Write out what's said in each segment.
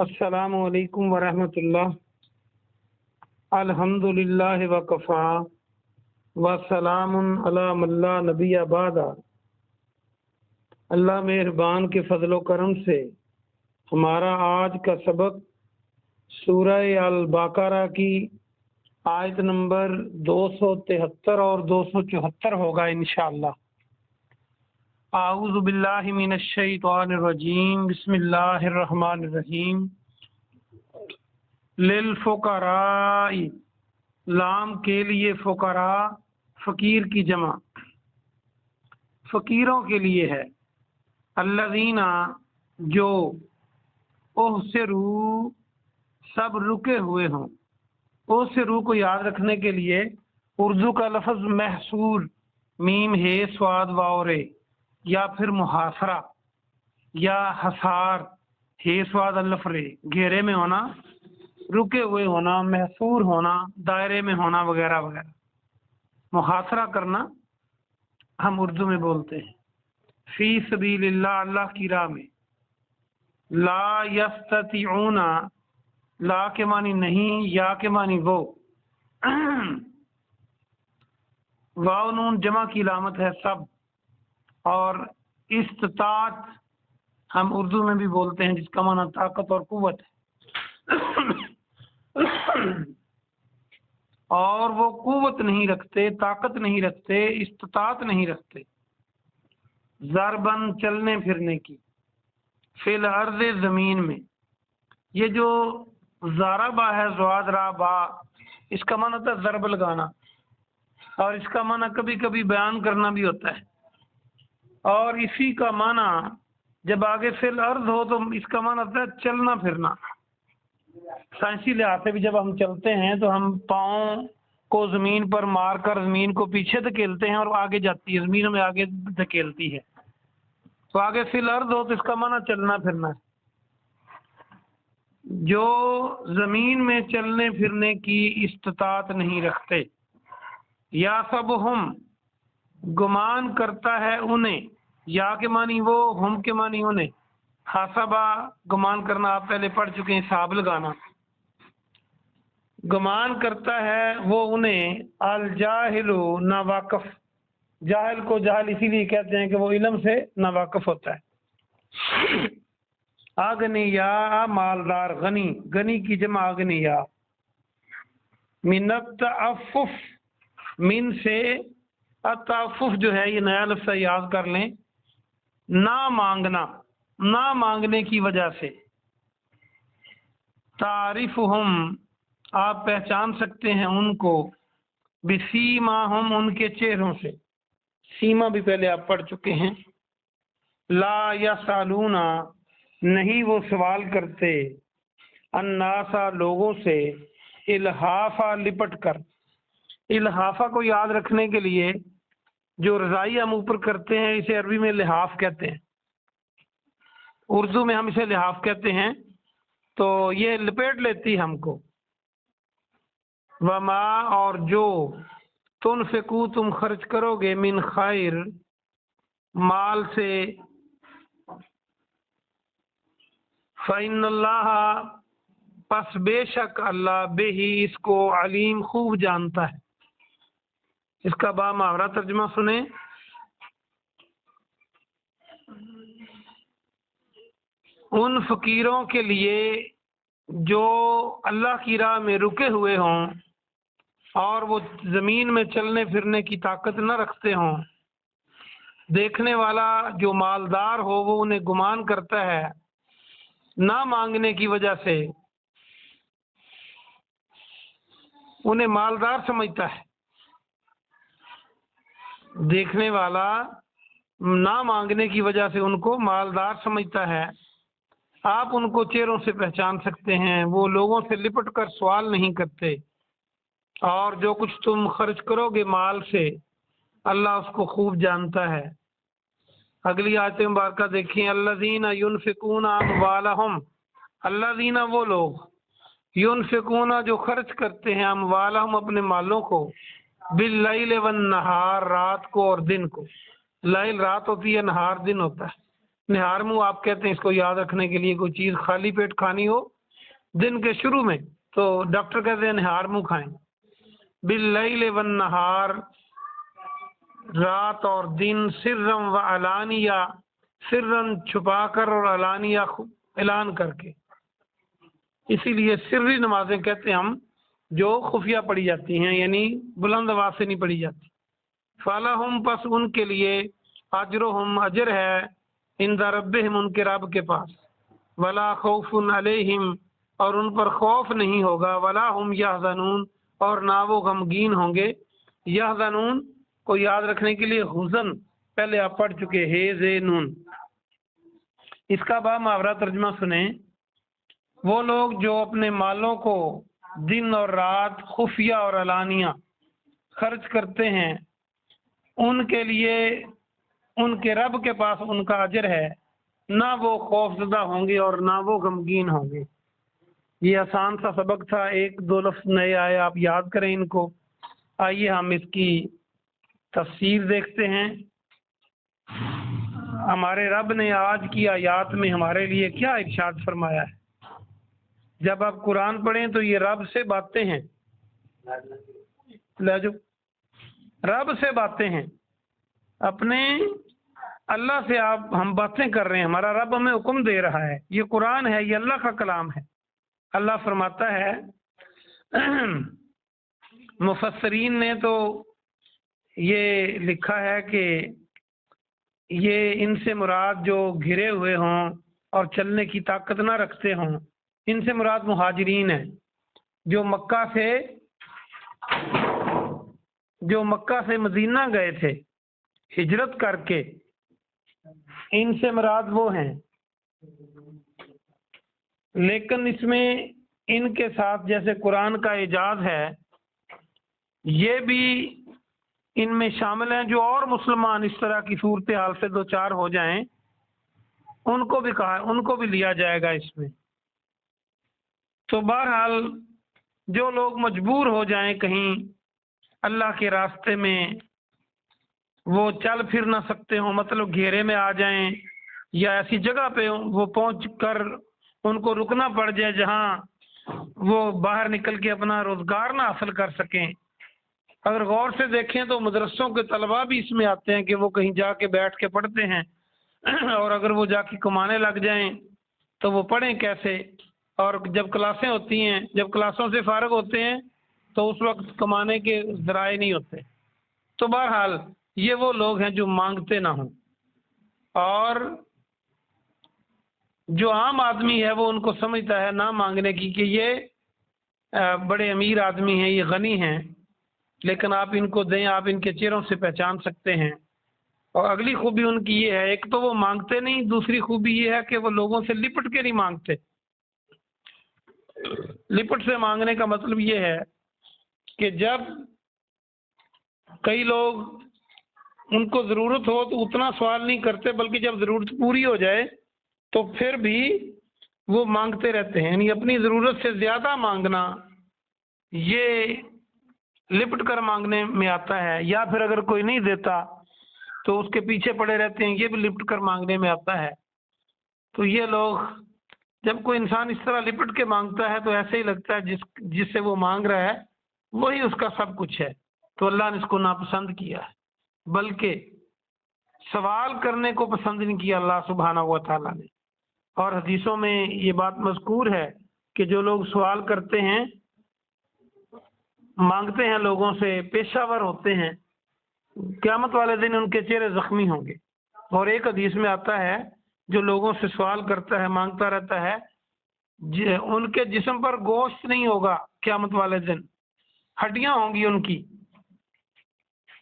السلام علیکم ورحمۃ اللہ۔ الحمد للہ وکفا وسلام علی من لا نبی بعد۔ اللہ مہربان کے فضل و کرم سے ہمارا آج کا سبق سورہ البقرہ کی آیت نمبر 273 اور 274 ہوگا انشاءاللہ۔ اعوذ باللہ من الشیطان الرجیم، بسم اللہ الرحمن الرحیم۔ للفقراء، لام کے لیے فقراء، فقیر کی جمع، فقیروں کے لیے ہے۔ الذین، جو احسروا، سب رکے ہوئے ہوں۔ احسروا کو یاد رکھنے کے لیے اردو کا لفظ محصور، میم ہے سواد واورے، یا پھر محاصرہ یا حصار، ہے سواد الف رے، گھیرے میں ہونا، رکے ہوئے ہونا، محصور ہونا، دائرے میں ہونا وغیرہ وغیرہ۔ محاصرہ کرنا ہم اردو میں بولتے ہیں۔ فی سبیل اللہ، اللہ کی راہ میں۔ لا یستطیعون، لا کے معنی نہیں، یا کے معنی وہ، واو نون جمع کی علامت ہے سب۔ اور استطاعت ہم اردو میں بھی بولتے ہیں، جس کا معنی طاقت اور قوت ہے۔ اور وہ قوت نہیں رکھتے، طاقت نہیں رکھتے، استطاعت نہیں رکھتے۔ ضربن، چلنے پھرنے کی، فی الارض، زمین میں۔ یہ جو ضربہ ہے، زواد را با، اس کا معنی ہوتا ہے ضرب لگانا، اور اس کا معنی کبھی کبھی بیان کرنا بھی ہوتا ہے۔ اور اسی کا معنی جب آگے فی الارض ہو تو اس کا معنی ہوتا ہے چلنا پھرنا۔ سائنسی لحاظ سے بھی جب ہم چلتے ہیں تو ہم پاؤں کو زمین پر مار کر زمین کو پیچھے دھکیلتے ہیں، اور آگے جاتی ہے، زمین میں آگے دھکیلتی ہے۔ تو آگے فی الارض ہو تو اس کا معنی چلنا پھرنا ہے۔ جو زمین میں چلنے پھرنے کی استطاعت نہیں رکھتے، یا سب ہم، گمان کرتا ہے انہیں، یا کے معنی وہ، ہم کے معنی انہیں۔ حسبہ، گمان کرنا، آپ پہلے پڑھ چکے ہیں، حساب لگانا۔ گمان کرتا ہے وہ انہیں، الجاہل، ناواقف۔ جاہل کو جاہل اسی لیے کہتے ہیں کہ وہ علم سے ناواقف ہوتا ہے۔ اغنیا، مالدار، غنی، غنی کی جمع اغنیا۔ من التعفف، من سے التعفف جو ہے، یہ نیا لفظ یاد کر لیں، نہ مانگنا، نہ مانگنے کی وجہ سے۔ تعریفہم، آپ پہچان سکتے ہیں ان کو، بسیماہم، ان کے چہروں سے۔ سیما بھی پہلے آپ پڑھ چکے ہیں۔ لا یسالون، نہیں وہ سوال کرتے، الناسا، لوگوں سے، الحافا، لپٹ کر۔ الحافہ کو یاد رکھنے کے لیے جو رضائی ہم اوپر کرتے ہیں، اسے عربی میں لحاف کہتے ہیں، اردو میں ہم اسے لحاف کہتے ہیں۔ تو یہ لپیٹ لیتی ہم کو۔ وما، اور جو، تنفقو، تم خرچ کرو گے، من خیر، مال سے، فإن اللہ، پس بے شک اللہ، بے ہی، اس کو، علیم، خوب جانتا ہے۔ اس کا با محاورہ ترجمہ سنیں۔ ان فقیروں کے لیے جو اللہ کی راہ میں رکے ہوئے ہوں اور وہ زمین میں چلنے پھرنے کی طاقت نہ رکھتے ہوں، دیکھنے والا جو مالدار ہو وہ انہیں گمان کرتا ہے نہ مانگنے کی وجہ سے، انہیں مالدار سمجھتا ہے۔ دیکھنے والا نہ مانگنے کی وجہ سے ان کو مالدار سمجھتا ہے۔ آپ ان کو چہروں سے پہچان سکتے ہیں، وہ لوگوں سے لپٹ کر سوال نہیں کرتے، اور جو کچھ تم خرچ کرو گے مال سے، اللہ اس کو خوب جانتا ہے۔ اگلی آیت مبارکہ دیکھیں۔ الذین ینفقون اموالہم، الذین، وہ لوگ، ینفقون، جو خرچ کرتے ہیں، اموالہم، اپنے مالوں کو، باللیل والنہار، رات کو اور دن کو۔ لیل رات ہوتی ہے، نہار دن ہوتا ہے۔ نہار منہ آپ کہتے ہیں اس کو یاد رکھنے کے لیے کوئی چیز خالی پیٹ کھانی ہو دن کے شروع میں تو ڈاکٹر کہتے ہیں نہار منہ کھائیں. باللیل والنہار، رات اور دن، سرم و علانیہ، سرن چھپا کر اور علانیہ اعلان کر کے. اسی لیے سری نمازیں کہتے ہیں ہم جو خفیہ پڑھی جاتی ہیں، یعنی بلند آواز سے نہیں پڑھی جاتی. فَلَهُمْ پس ان کے لیے اجرہم اجر ہے عند ربہم ان کے رب کے پاس. ولا خوف علیہم اور ان پر خوف نہیں ہوگا. ولا ہم یحزنون اور نہ وہ غمگین ہوں گے. یحزنون کو یاد رکھنے کے لیے حزن پہلے آپ پڑھ چکے ہے زے نون. اس کا با محاورہ ترجمہ سنیں. وہ لوگ جو اپنے مالوں کو دن اور رات خفیہ اور علانیہ خرچ کرتے ہیں ان کے لیے ان کے رب کے پاس ان کا اجر ہے، نہ وہ خوف زدہ ہوں گے اور نہ وہ غمگین ہوں گے. یہ آسان سا سبق تھا، ایک دو لفظ نئے آئے، آپ یاد کریں ان کو. آئیے ہم اس کی تفسیر دیکھتے ہیں. ہمارے رب نے آج کی آیات میں ہمارے لیے کیا ارشاد فرمایا ہے. جب آپ قرآن پڑھیں تو یہ رب سے باتیں ہیں، رب سے باتیں ہیں، اپنے اللہ سے ہم باتیں کر رہے ہیں. ہمارا رب ہمیں حکم دے رہا ہے، یہ قرآن ہے، یہ اللہ کا کلام ہے. اللہ فرماتا ہے، مفسرین نے تو یہ لکھا ہے کہ یہ ان سے مراد جو گھرے ہوئے ہوں اور چلنے کی طاقت نہ رکھتے ہوں، ان سے مراد مہاجرین ہیں جو مکہ سے مدینہ گئے تھے ہجرت کر کے. ان سے مراد وہ ہیں. لیکن اس میں ان کے ساتھ جیسے قرآن کا اعجاز ہے، یہ بھی ان میں شامل ہیں جو اور مسلمان اس طرح کی صورتحال سے دو چار ہو جائیں، ان کو بھی کہا، ان کو بھی لیا جائے گا اس میں. تو بہرحال جو لوگ مجبور ہو جائیں کہیں اللہ کے راستے میں، وہ چل پھر نہ سکتے ہوں، مطلب گھیرے میں آ جائیں یا ایسی جگہ پہ وہ پہنچ کر ان کو رکنا پڑ جائے جہاں وہ باہر نکل کے اپنا روزگار نہ حاصل کر سکیں. اگر غور سے دیکھیں تو مدرسوں کے طلباء بھی اس میں آتے ہیں کہ وہ کہیں جا کے بیٹھ کے پڑھتے ہیں، اور اگر وہ جا کے کمانے لگ جائیں تو وہ پڑھیں کیسے. اور جب کلاسیں ہوتی ہیں، جب کلاسوں سے فارغ ہوتے ہیں تو اس وقت کمانے کے ذرائع نہیں ہوتے. تو بہرحال یہ وہ لوگ ہیں جو مانگتے نہ ہوں، اور جو عام آدمی ہے وہ ان کو سمجھتا ہے نہ مانگنے کی کہ یہ بڑے امیر آدمی ہیں، یہ غنی ہیں، لیکن آپ ان کو دیں، آپ ان کے چہروں سے پہچان سکتے ہیں. اور اگلی خوبی ان کی یہ ہے، ایک تو وہ مانگتے نہیں، دوسری خوبی یہ ہے کہ وہ لوگوں سے لپٹ کے نہیں مانگتے. لپٹ سے مانگنے کا مطلب یہ ہے کہ جب کئی لوگ ان کو ضرورت ہو تو اتنا سوال نہیں کرتے، بلکہ جب ضرورت پوری ہو جائے تو پھر بھی وہ مانگتے رہتے ہیں. یعنی اپنی ضرورت سے زیادہ مانگنا یہ لپٹ کر مانگنے میں آتا ہے، یا پھر اگر کوئی نہیں دیتا تو اس کے پیچھے پڑے رہتے ہیں، یہ بھی لپٹ کر مانگنے میں آتا ہے. تو یہ لوگ، جب کوئی انسان اس طرح لپٹ کے مانگتا ہے تو ایسے ہی لگتا ہے جس سے وہ مانگ رہا ہے وہی اس کا سب کچھ ہے. تو اللہ نے اس کو ناپسند کیا ہے، بلکہ سوال کرنے کو پسند نہیں کیا اللہ سبحانہ و تعالیٰ نے. اور حدیثوں میں یہ بات مذکور ہے کہ جو لوگ سوال کرتے ہیں، مانگتے ہیں لوگوں سے، پیشہ ور ہوتے ہیں، قیامت والے دن ان کے چہرے زخمی ہوں گے. اور ایک حدیث میں آتا ہے جو لوگوں سے سوال کرتا ہے، مانگتا رہتا ہے، ان کے جسم پر گوشت نہیں ہوگا قیامت والے دن، ہڈیاں ہوں گی ان کی.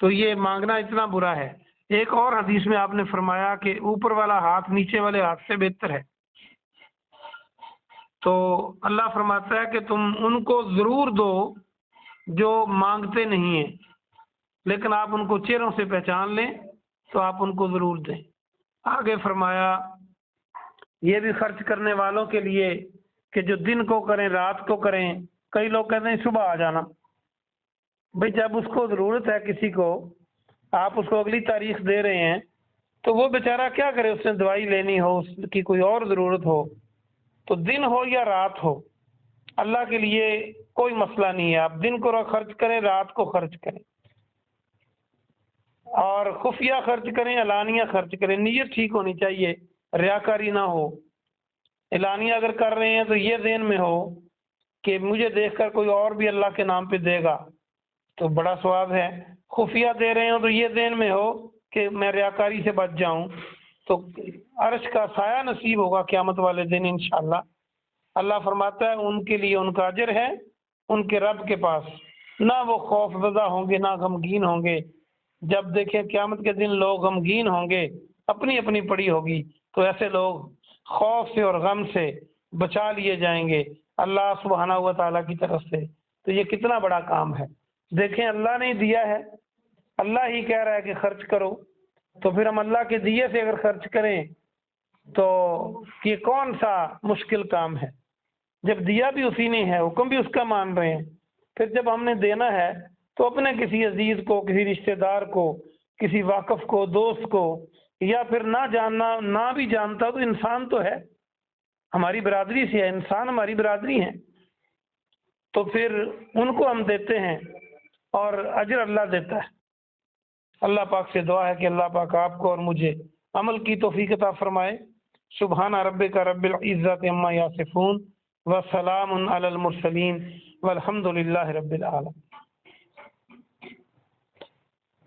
تو یہ مانگنا اتنا برا ہے. ایک اور حدیث میں آپ نے فرمایا کہ اوپر والا ہاتھ نیچے والے ہاتھ سے بہتر ہے. تو اللہ فرماتا ہے کہ تم ان کو ضرور دو جو مانگتے نہیں ہیں، لیکن آپ ان کو چہروں سے پہچان لیں تو آپ ان کو ضرور دیں. آگے فرمایا یہ بھی خرچ کرنے والوں کے لیے کہ جو دن کو کریں رات کو کریں. کئی لوگ کہتے ہیں صبح آ جانا. بھئی جب اس کو ضرورت ہے کسی کو، آپ اس کو اگلی تاریخ دے رہے ہیں تو وہ بیچارہ کیا کرے، اس نے دوائی لینی ہو، اس کی کوئی اور ضرورت ہو، تو دن ہو یا رات ہو، اللہ کے لیے کوئی مسئلہ نہیں ہے، آپ دن کو خرچ کریں، رات کو خرچ کریں، اور خفیہ خرچ کریں، علانیہ خرچ کریں، نیت ٹھیک ہونی چاہیے، ریاکاری نہ ہو۔ اعلانیہ اگر کر رہے ہیں تو یہ ذہن میں ہو کہ مجھے دیکھ کر کوئی اور بھی اللہ کے نام پہ دے گا تو بڑا ثواب ہے، خفیہ دے رہے ہوں تو یہ ذہن میں ہو کہ میں ریاکاری سے بچ جاؤں تو عرش کا سایہ نصیب ہوگا قیامت والے دن انشاءاللہ۔ اللہ فرماتا ہے ان کے لیے ان کا اجر ہے ان کے رب کے پاس، نہ وہ خوف زدہ ہوں گے نہ غمگین ہوں گے۔ جب دیکھیں قیامت کے دن لوگ غمگین ہوں گے، اپنی اپنی پڑی ہوگی، تو ایسے لوگ خوف سے اور غم سے بچا لیے جائیں گے اللہ سبحانہ و تعالیٰ کی طرف سے۔ تو یہ کتنا بڑا کام ہے، دیکھیں اللہ نے دیا ہے، اللہ ہی کہہ رہا ہے کہ خرچ کرو، تو پھر ہم اللہ کے دیے سے اگر خرچ کریں تو یہ کون سا مشکل کام ہے، جب دیا بھی اسی نے ہے، حکم بھی اس کا مان رہے ہیں، پھر جب ہم نے دینا ہے تو اپنے کسی عزیز کو، کسی رشتہ دار کو، کسی واقف کو، دوست کو، یا پھر نہ جاننا، نہ بھی جانتا تو انسان تو ہے، ہماری برادری سے ہے، انسان ہماری برادری ہیں، تو پھر ان کو ہم دیتے ہیں اور اجر اللہ دیتا ہے۔ اللہ پاک سے دعا ہے کہ اللہ پاک آپ کو اور مجھے عمل کی توفیق عطا فرمائے۔ سبحان ربک رب العزت عما یصفون وسلام علی المرسلین والحمد للہ رب العالمین۔